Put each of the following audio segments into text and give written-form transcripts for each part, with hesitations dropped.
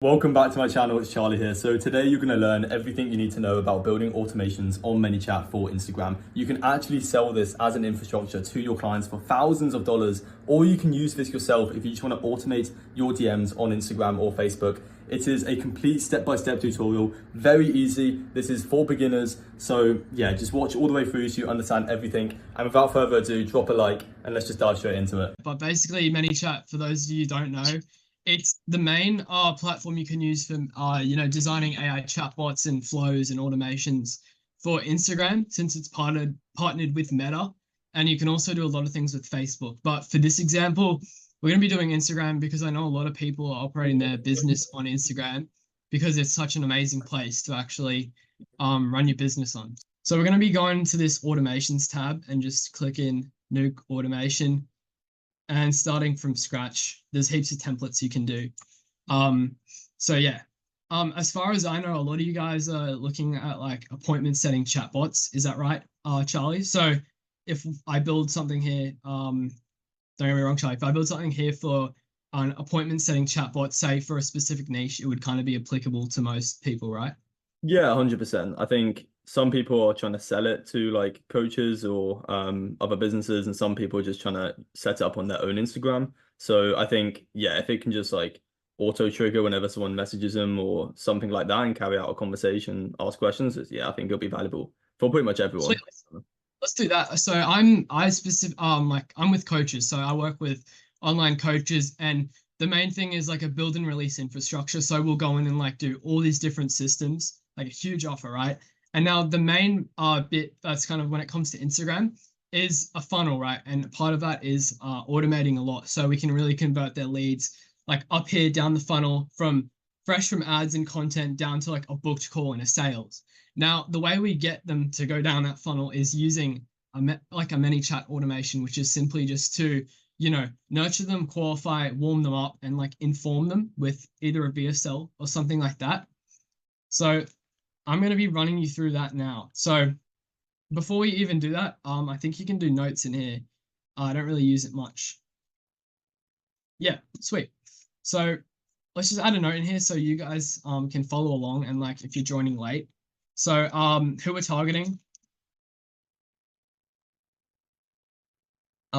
Welcome back to my channel, it's Charlie here. So today you're going to learn everything you need to know about building automations on ManyChat for Instagram. You can actually sell this as an infrastructure to your clients for thousands of dollars, or you can use this yourself if you just want to automate your DMs on Instagram or Facebook. It is a complete step-by-step tutorial, very easy. This is for beginners. So yeah, just watch all the way through so you understand everything. And without further ado, drop a like and let's just dive straight into it. But basically, ManyChat, for those of you who don't know, it's the main platform you can use for designing AI chatbots and flows and automations for Instagram, since it's partnered with Meta, and you can also do a lot of things with Facebook. But for this example, we're going to be doing Instagram because I know a lot of people are operating their business on Instagram because it's such an amazing place to actually run your business on. So we're going to be going to this automations tab and just click in new automation. And starting from scratch, there's heaps of templates you can do. So yeah, as far as I know, a lot of you guys are looking at like appointment setting chatbots. Is that right, Charlie? So if I build something here, don't get me wrong, Charlie, if I build something here for an appointment setting chatbot, say for a specific niche, it would kind of be applicable to most people, right? Yeah, 100%. I think some people are trying to sell it to like coaches or other businesses, and some people are just trying to set it up on their own Instagram. So I think, yeah, if it can just like auto trigger whenever someone messages them or something like that and carry out a conversation, ask questions, yeah, I think it'll be valuable for pretty much everyone. Sweet. Let's do that. So I'm with coaches. So I work with online coaches, and the main thing is like a build and release infrastructure. So we'll go in and like do all these different systems, like a huge offer, right? And now the main bit that's kind of when it comes to Instagram is a funnel, right? And part of that is automating a lot. So we can really convert their leads like up here down the funnel from fresh from ads and content down to like a booked call and a sales. Now, the way we get them to go down that funnel is using like a ManyChat automation, which is simply just to, nurture them, qualify, warm them up, and like inform them with either a VSL or something like that. So I'm going to be running you through that now. So before we even do that, I think you can do notes in here. I don't really use it much. Yeah, sweet. So let's just add a note in here so you guys can follow along, and like if you're joining late. So who we're targeting,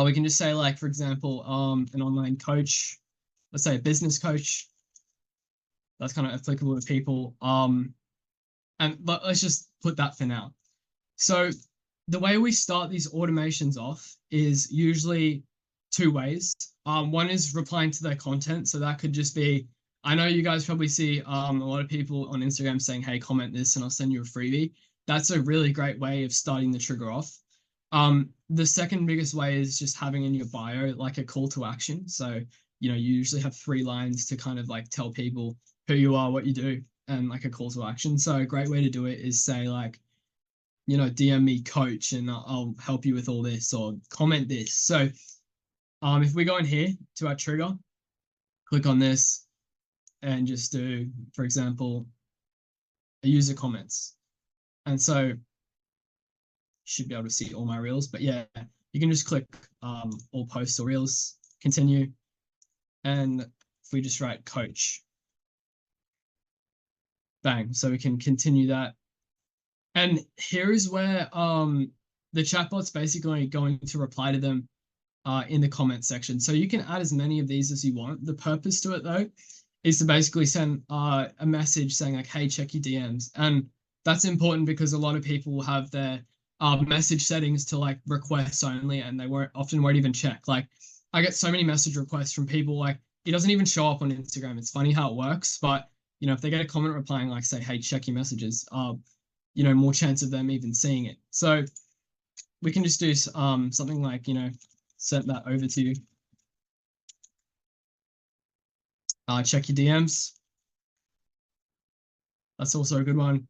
we can just say like, for example, an online coach, let's say a business coach. That's kind of applicable to people. And let's just put that for now. So the way we start these automations off is usually two ways. One is replying to their content. So that could just be, I know you guys probably see a lot of people on Instagram saying, hey, comment this and I'll send you a freebie. That's a really great way of starting the trigger off. The second biggest way is just having in your bio like a call to action. So, you usually have 3 lines to kind of like tell people who you are, what you do, and like a call to action. So a great way to do it is say like, DM me coach and I'll help you with all this, or comment this. So if we go in here to our trigger, click on this and just do, for example, a user comments. And so you should be able to see all my reels, but yeah, you can just click all posts or reels, continue. And if we just write coach, bang, so we can continue that. And here is where the chatbot's basically going to reply to them in the comment section. So you can add as many of these as you want. The purpose to it though is to basically send a message saying like, hey, check your DMs. And that's important because a lot of people will have their message settings to like requests only, and they won't even check. Like I get so many message requests from people, like it doesn't even show up on Instagram. It's funny how it works, but if they get a comment replying like, say, hey, check your messages, more chance of them even seeing it. So we can just do something like, send that over to you. Check your DMs. That's also a good one.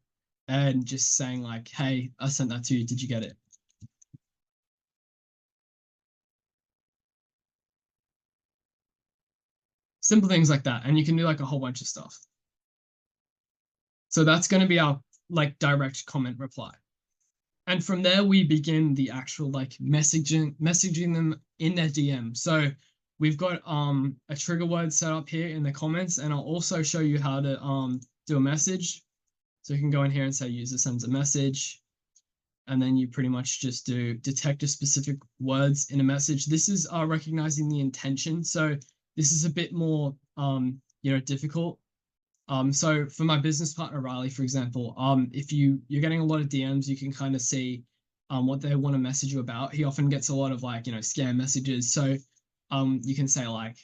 And just saying like, hey, I sent that to you. Did you get it? Simple things like that. And you can do like a whole bunch of stuff. So that's going to be our like direct comment reply. And from there, we begin the actual like messaging them in their DM. So we've got a trigger word set up here in the comments, and I'll also show you how to do a message. So you can go in here and say user sends a message, and then you pretty much just do detect a specific words in a message. This is recognizing the intention. So this is a bit more difficult. So for my business partner Riley, for example, if you're getting a lot of DMs, you can kind of see what they want to message you about. He often gets a lot of like scam messages. So you can say like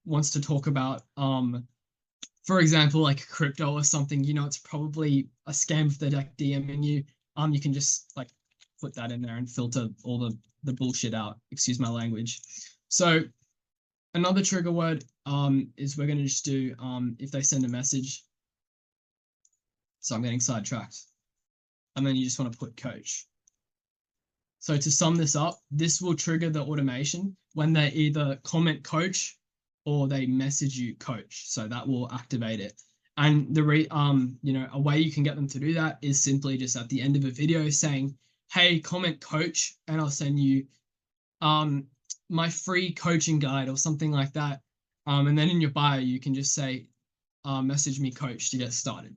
wants to talk about for example like crypto or something. It's probably a scam if they're like DMing you. You can just like put that in there and filter all the bullshit out. Excuse my language. So another trigger word is we're going to just do if they send a message. So I'm getting sidetracked. And then you just want to put coach. So to sum this up, this will trigger the automation when they either comment coach or they message you coach. So that will activate it. And a way you can get them to do that is simply just at the end of a video saying, hey, comment coach, and I'll send you my free coaching guide or something like that. And then in your bio, you can just say, message me coach to get started.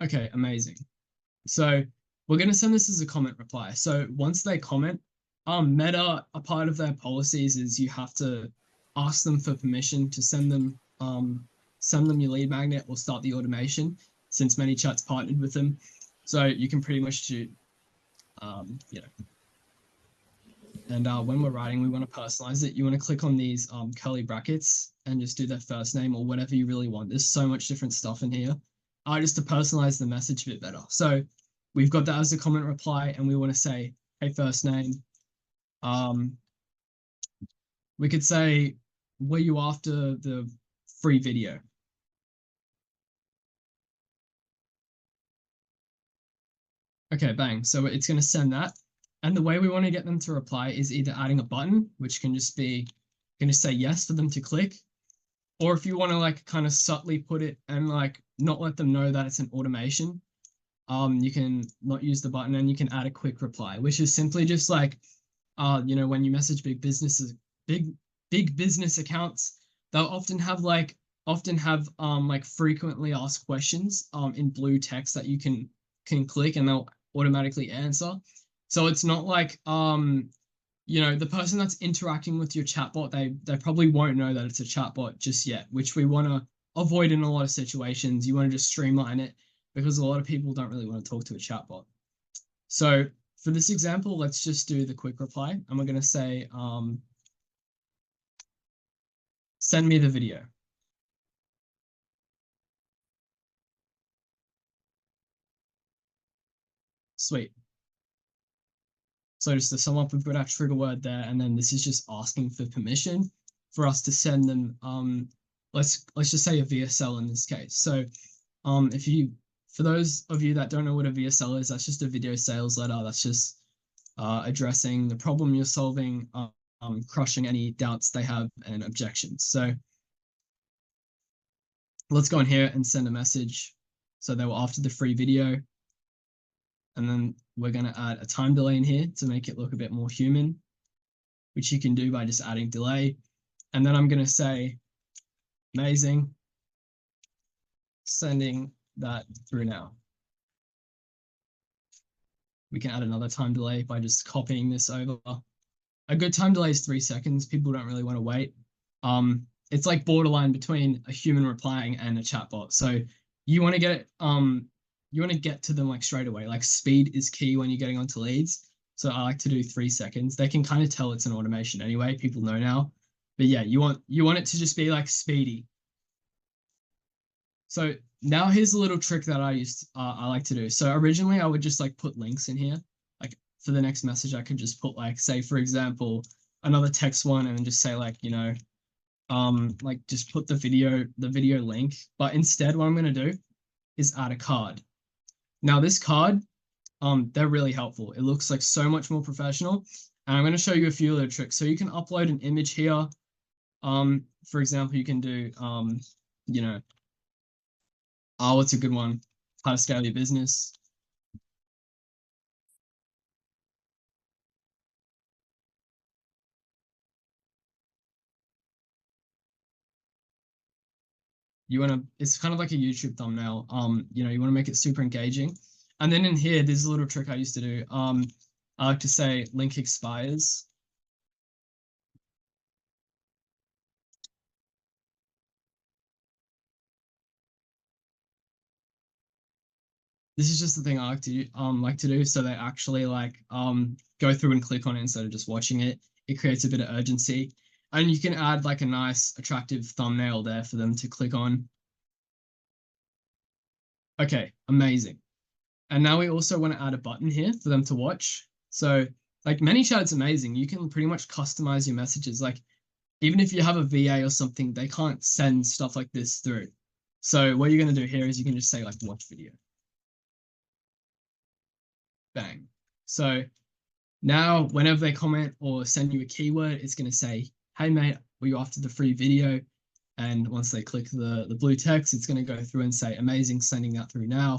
Okay, amazing. So we're going to send this as a comment reply. So once they comment, Meta, a part of their policies is you have to ask them for permission to send them your lead magnet or start the automation, since ManyChat's partnered with them. So you can pretty much do, And when we're writing, we want to personalize it. You want to click on these curly brackets and just do their first name or whatever you really want. There's so much different stuff in here. Just to personalize the message a bit better. So we've got that as a comment reply, and we want to say, hey, first name. We could say, were you after the free video? Okay, bang. So it's going to send that. And the way we want to get them to reply is either adding a button, which can just be going to say yes for them to click, or if you want to like kind of subtly put it and like not let them know that it's an automation, you can not use the button and you can add a quick reply, which is simply just like, when you message big businesses, big business accounts, they'll often have like frequently asked questions in blue text that you can click and they'll automatically answer. So it's not like the person that's interacting with your chatbot, they probably won't know that it's a chatbot just yet, which we want to avoid in a lot of situations. You want to just streamline it because a lot of people don't really want to talk to a chatbot. So for this example, let's just do the quick reply, and we're going to say, send me the video. Sweet. So just to sum up, we've got our trigger word there, and then this is just asking for permission for us to send them, let's just say a VSL in this case. So for those of you that don't know what a VSL is, that's just a video sales letter. That's just addressing the problem you're solving, crushing any doubts they have and objections. So let's go in here and send a message. So they were after the free video. And then we're going to add a time delay in here to make it look a bit more human, which you can do by just adding delay. And then I'm going to say, amazing, sending that through now. We can add another time delay by just copying this over. A good time delay is 3 seconds. People don't really want to wait. It's like borderline between a human replying and a chatbot. So you want to get it, you want to get to them like straight away. Like speed is key when you're getting onto leads. So I like to do 3 seconds. They can kind of tell it's an automation anyway. People know now. But yeah, you want it to just be like speedy. So now here's a little trick that I like to do. So originally I would just like put links in here. Like for the next message, I could just put like, say for example, another text one and then just say like, like just put the video link. But instead what I'm going to do is add a card. Now this card, they're really helpful. It looks like so much more professional. And I'm going to show you a few little tricks. So you can upload an image here. For example, you can do, what's a good one? How to scale your business. it's kind of like a YouTube thumbnail. You know, you want to make it super engaging. And then in here, there's a little trick I used to do. I like to say link expires. This is just the thing I like to do, so they actually go through and click on it instead of just watching it. It creates a bit of urgency, and you can add like a nice attractive thumbnail there for them to click on. Okay, amazing. And now we also want to add a button here for them to watch. So like ManyChat, it's amazing. You can pretty much customize your messages. Like even if you have a VA or something, they can't send stuff like this through. So what you're going to do here is you can just say like watch video. Bang. So now whenever they comment or send you a keyword, it's going to say, hey mate, were you after the free video? And once they click the blue text, it's going to go through and say, amazing, sending that through now.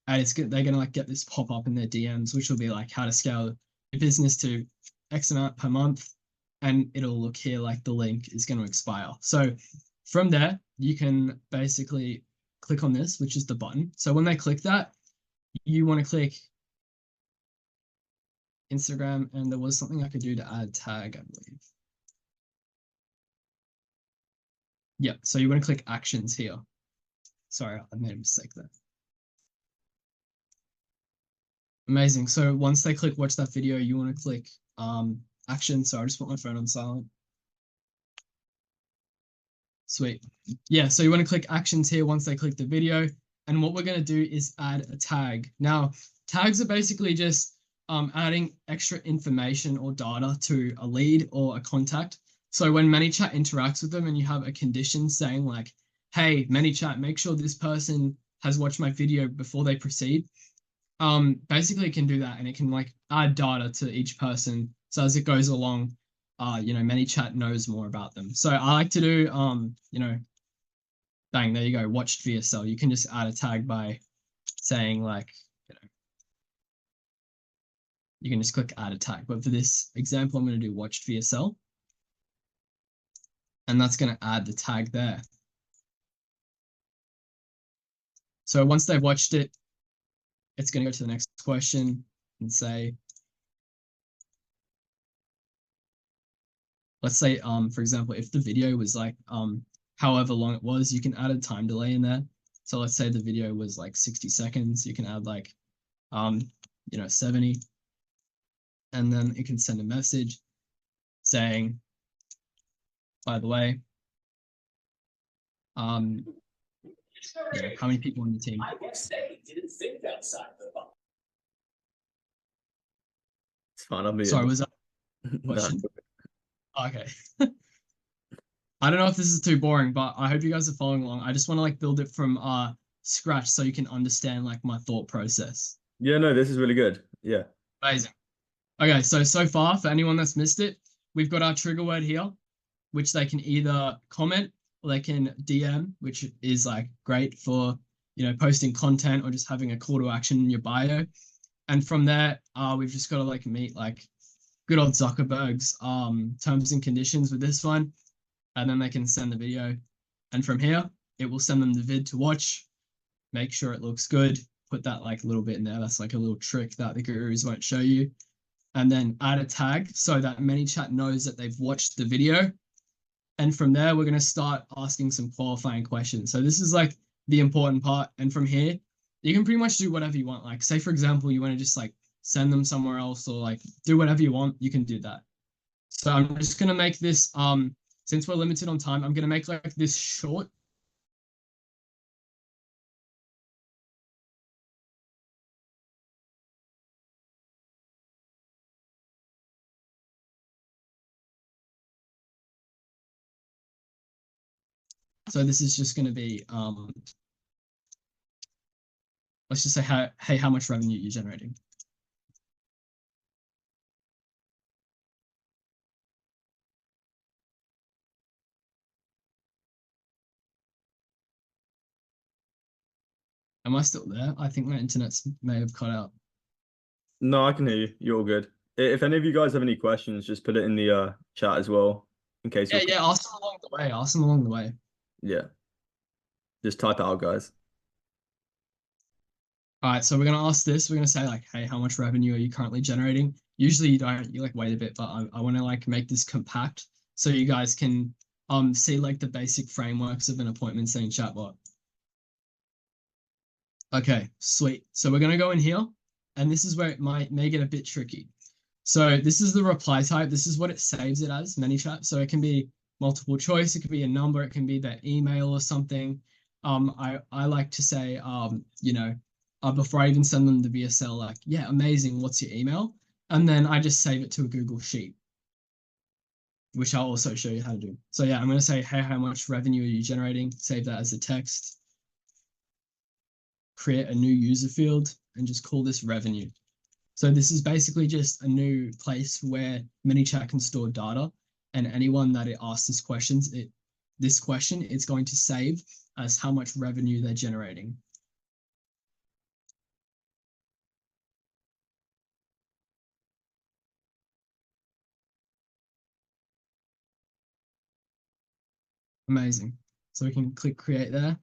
And it's good. They're going to like get this pop up in their DMs, which will be like how to scale your business to X amount per month. And it'll look here like the link is going to expire. So from there, you can basically click on this, which is the button. So when they click that, you want to click Instagram, and there was something I could do to add tag, I believe. Yeah, so you want to click actions here. Sorry, I made a mistake there. Amazing. So once they click watch that video, you want to click action. So I just put my phone on silent. Sweet. Yeah, so you want to click actions here once they click the video. And what we're going to do is add a tag. Now, tags are basically just adding extra information or data to a lead or a contact. So when ManyChat interacts with them and you have a condition saying like, hey, ManyChat, make sure this person has watched my video before they proceed. Basically it can do that, and it can like add data to each person. So as it goes along, you know, ManyChat knows more about them. So I like to do, you know, bang, there you go, watched via cell. You can just add a tag by saying like, you know, you can just click add a tag. But for this example, I'm going to do watched via cell. And that's going to add the tag there. So once they've watched it, it's going to go to the next question and say, let's say, for example, if the video was like, however long it was, you can add a time delay in there. So let's say the video was like 60 seconds, you can add like, you know, 70. And then it can send a message saying, by the way, you know, how many people on the team? I guess they didn't think outside the box. It's fine. I'll be. Sorry, was that a question? Okay. I don't know if this is too boring, but I hope you guys are following along. I just want to like build it from scratch so you can understand like my thought process. Yeah, no, this is really good. Yeah. Amazing. Okay, so far, for anyone that's missed it, we've got our trigger word here, which they can either comment or they can DM, which is like great for, you know, posting content or just having a call to action in your bio. And from there, we've just got to like meet like good old Zuckerberg's terms and conditions with this one. And then they can send the video. And from here, it will send them the vid to watch, make sure it looks good, put that like little bit in there. That's like a little trick that the gurus won't show you. And then add a tag so that ManyChat knows that they've watched the video. And from there, we're going to start asking some qualifying questions. So this is like the important part. And from here, you can pretty much do whatever you want. Like say, for example, you want to just like send them somewhere else or like do whatever you want, you can do that. So I'm just going to make this, since we're limited on time, I'm going to make like this short. So this is just going to be, let's just say, hey, how much revenue you're generating. Am I still there? I think my internet may have cut out. No, I can hear you. You're all good. If any of you guys have any questions, just put it in the chat as well, in case. Yeah, ask them along the way. Ask them along the way. Yeah. Just type it out, guys. All right, so we're gonna ask this. We're gonna say like, hey, how much revenue are you currently generating? Usually you don't, you like wait a bit, but I want to like make this compact so you guys can see like the basic frameworks of an appointment setting chatbot. Okay, sweet. So we're gonna go in here, and this is where it may get a bit tricky. So this is the reply type. This is what it saves it as, ManyChat. So it can be multiple choice, it could be a number, it can be their email or something. I like to say, before I even send them the VSL, like, yeah, amazing, what's your email? And then I just save it to a Google Sheet, which I'll also show you how to do. So yeah, I'm going to say, hey, how much revenue are you generating? Save that as a text. Create a new user field and just call this revenue. So this is basically just a new place where ManyChat can store data, and anyone that it asks this question, it's going to save as how much revenue they're generating. Amazing. So we can click create there.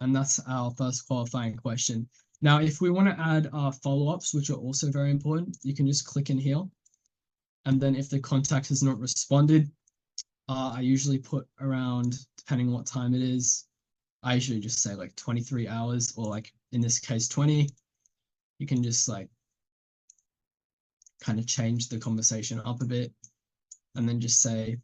And that's our first qualifying question. Now, if we want to add follow-ups, which are also very important, you can just click in here. And then if the contact has not responded, I usually put around, depending on what time it is, I usually just say like 23 hours, or like in this case, 20. You can just like kind of change the conversation up a bit and then just say,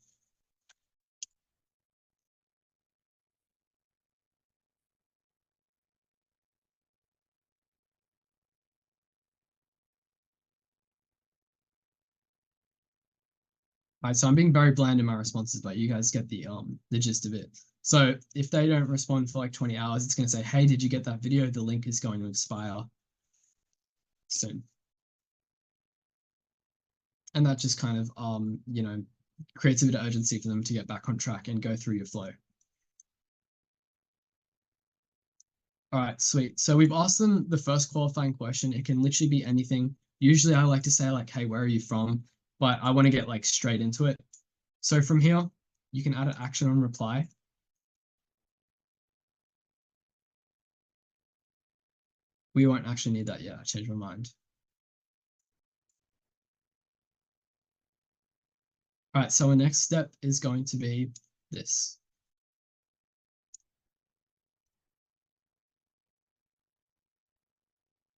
all right, so I'm being very bland in my responses, but you guys get the gist of it. So if they don't respond for like 20 hours, it's going to say, hey, did you get that video? The link is going to expire soon. And that just kind of creates a bit of urgency for them to get back on track and go through your flow. All right, sweet. So we've asked them the first qualifying question. It can literally be anything. Usually I like to say like, hey, where are you from? But I want to get like straight into it. So from here, you can add an action on reply. We won't actually need that yet. I changed my mind. All right, so our next step is going to be this.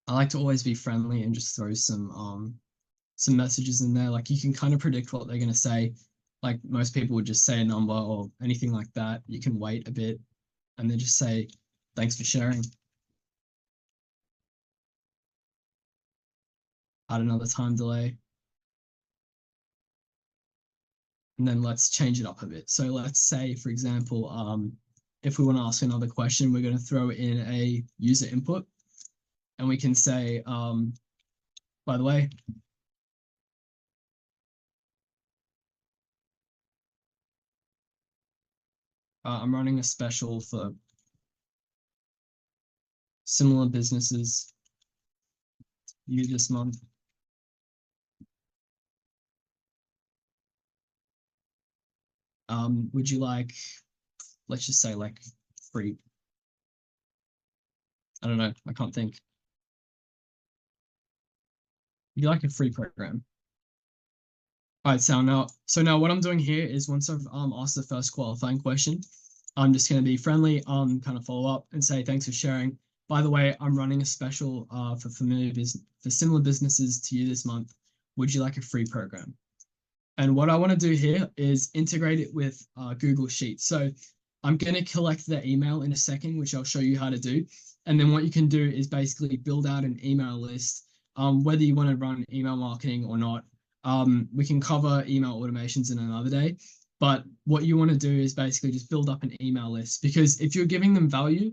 I like to always be friendly and just throw some messages in there. Like you can kind of predict what they're going to say. Like most people would just say a number or anything like that. You can wait a bit and then just say, thanks for sharing. Add another time delay. And then let's change it up a bit. So let's say, for example, if we want to ask another question, we're going to throw in a user input. And we can say, by the way, I'm running a special for similar businesses you this month. Would you like, let's just say like free? I don't know. I can't think. Would you like a free program? All right, so now what I'm doing here is once I've asked the first qualifying question, I'm just going to be friendly, kind of follow up and say thanks for sharing. By the way, I'm running a special for similar businesses to you this month. Would you like a free program? And what I want to do here is integrate it with Google Sheets. So I'm going to collect their email in a second, which I'll show you how to do. And then what you can do is basically build out an email list, whether you want to run email marketing or not. We can cover email automations in another day. But what you want to do is basically just build up an email list, because if you're giving them value,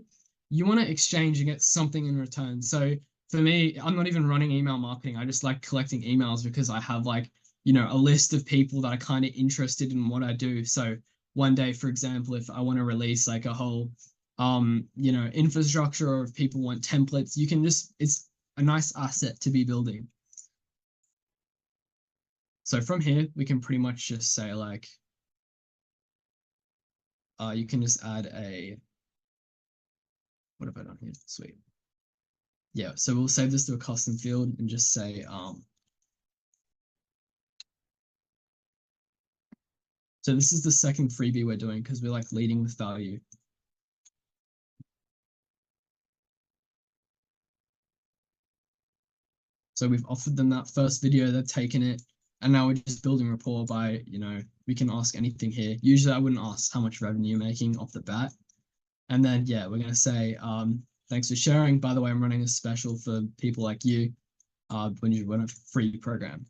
you want to exchange and get something in return. So for me, I'm not even running email marketing. I just like collecting emails because I have like, a list of people that are kind of interested in what I do. So one day, for example, if I want to release like a whole, infrastructure, or if people want templates, you can it's a nice asset to be building. So from here, we can pretty much just say like, you can just add what have I done here? Sweet. Yeah, so we'll save this to a custom field and just say, so this is the second freebie we're doing because we're like leading with value. So we've offered them that first video, they've taken it, and now we're just building rapport by, we can ask anything here. Usually I wouldn't ask how much revenue you're making off the bat. And then, yeah, we're going to say, thanks for sharing. By the way, I'm running a special for people like you when you run a free program.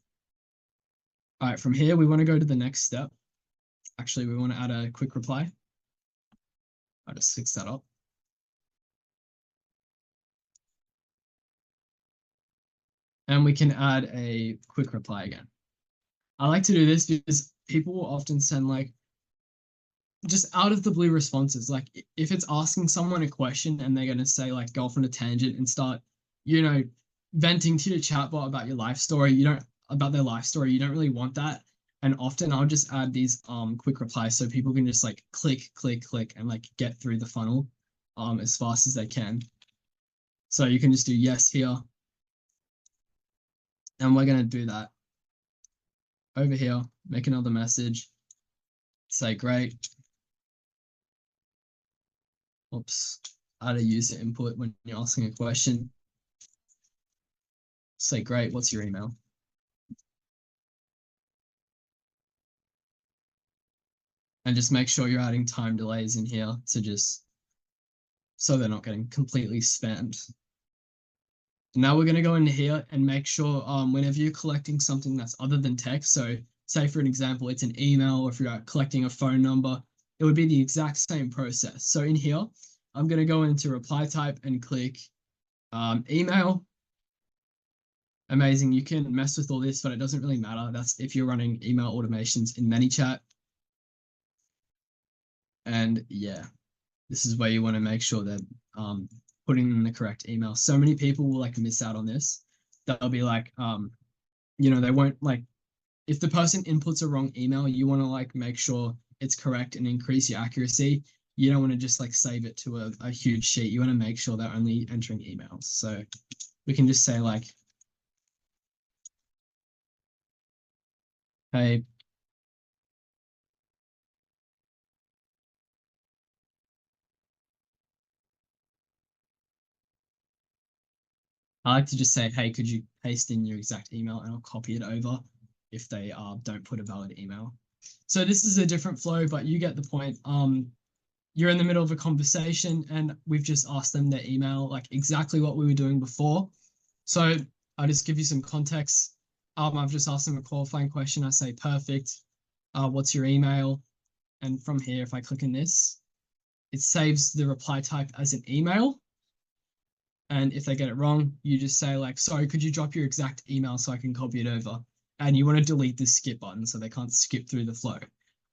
All right, from here, we want to go to the next step. Actually, we want to add a quick reply. I'll just fix that up. And we can add a quick reply again. I like to do this because people will often send like just out of the blue responses. Like if it's asking someone a question and they're going to say like go off on a tangent and start, venting to your chatbot about your life story, about their life story, you don't really want that. And often I'll just add these quick replies so people can just like click, click, click and like get through the funnel as fast as they can. So you can just do yes here. And we're going to do that. Over here, make another message. Say great. Oops. Add a user input when you're asking a question. Say great, what's your email? And just make sure you're adding time delays in here so they're not getting completely spammed. Now we're going to go in here and make sure whenever you're collecting something that's other than text, so say for an example, it's an email, or if you're collecting a phone number, it would be the exact same process. So in here, I'm going to go into reply type and click email. Amazing. You can mess with all this, but it doesn't really matter. That's if you're running email automations in ManyChat. And yeah, this is where you want to make sure that putting in the correct email. So many people will like miss out on this. They'll be like, they won't like, if the person inputs a wrong email, you want to like make sure it's correct and increase your accuracy. You don't want to just like save it to a huge sheet. You want to make sure they're only entering emails. So we can just say like, hey, I like to just say, hey, could you paste in your exact email and I'll copy it over if they don't put a valid email. So this is a different flow, but you get the point. You're in the middle of a conversation and we've just asked them their email, like exactly what we were doing before. So I'll just give you some context. I've just asked them a qualifying question. I say, perfect. What's your email? And from here, if I click on this, it saves the reply type as an email. And if they get it wrong, you just say like, sorry, could you drop your exact email so I can copy it over? And you want to delete this skip button so they can't skip through the flow.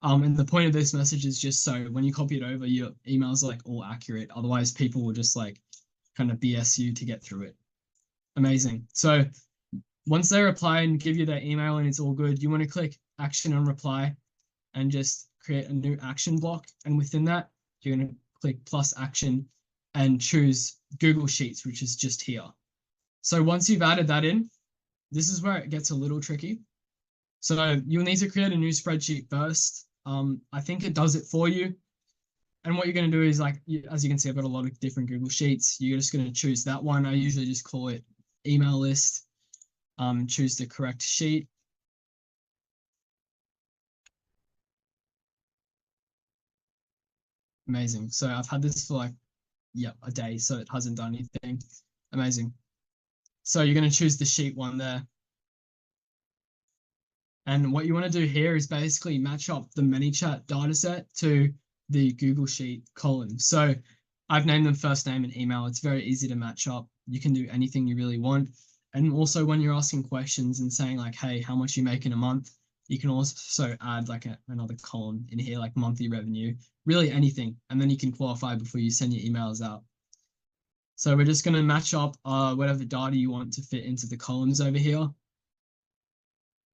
And the point of this message is just so when you copy it over, your emails are like all accurate. Otherwise, people will just like kind of BS you to get through it. Amazing. So once they reply and give you their email and it's all good, you want to click action on reply and just create a new action block. And within that, you're going to click plus action and choose Google Sheets, which is just here. So once you've added that in, this is where it gets a little tricky. So you'll need to create a new spreadsheet first. I think it does it for you. And what you're going to do is like, as you can see, I've got a lot of different Google Sheets. You're just going to choose that one. I usually just call it email list. Choose the correct sheet. Amazing. So I've had this for like, a day, so it hasn't done anything. Amazing. So you're going to choose the sheet one there. And what you want to do here is basically match up the ManyChat dataset to the Google Sheet column. So I've named them first name and email. It's very easy to match up. You can do anything you really want. And also when you're asking questions and saying like, hey, how much you make in a month, you can also add like another column in here, like monthly revenue, really anything. And then you can qualify before you send your emails out. So we're just going to match up whatever data you want to fit into the columns over here.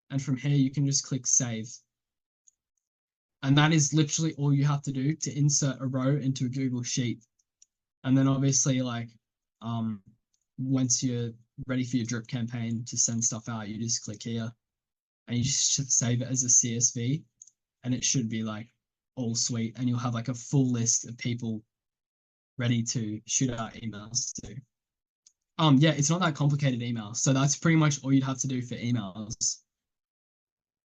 And from here, you can just click save. And that is literally all you have to do to insert a row into a Google Sheet. And then obviously, like, um, once you're ready for your drip campaign to send stuff out, you just click here and you just should save it as a CSV, and it should be like all sweet, and you'll have like a full list of people ready to shoot out emails to. Yeah, it's not that complicated email. So that's pretty much all you'd have to do for emails.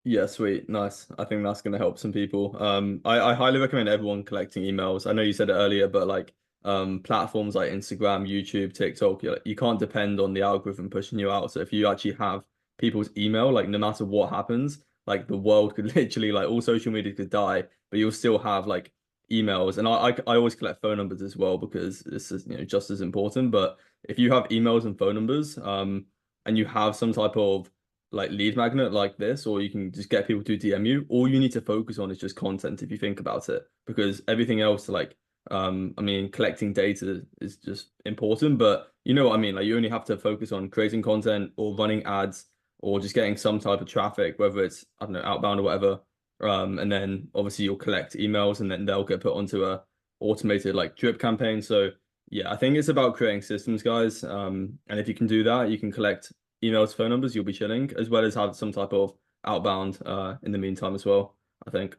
Yeah, sweet. Nice. I think that's going to help some people. I highly recommend everyone collecting emails. I know you said it earlier, but like platforms like Instagram, YouTube, TikTok, you can't depend on the algorithm pushing you out. So if you actually have people's email, like no matter what happens, like the world could literally like all social media could die, but you'll still have like emails. And I always collect phone numbers as well because this is, just as important. But if you have emails and phone numbers, and you have some type of like lead magnet like this, or you can just get people to DM you. All you need to focus on is just content if you think about it, because everything else, like, I mean, collecting data is just important, but you know what I mean? Like, you only have to focus on creating content or running ads or just getting some type of traffic, whether it's, I don't know, outbound or whatever. And then obviously you'll collect emails and then they'll get put onto a automated like drip campaign. So yeah, I think it's about creating systems, guys. And if you can do that, you can collect emails, phone numbers, you'll be chilling, as well as have some type of outbound in the meantime as well, I think.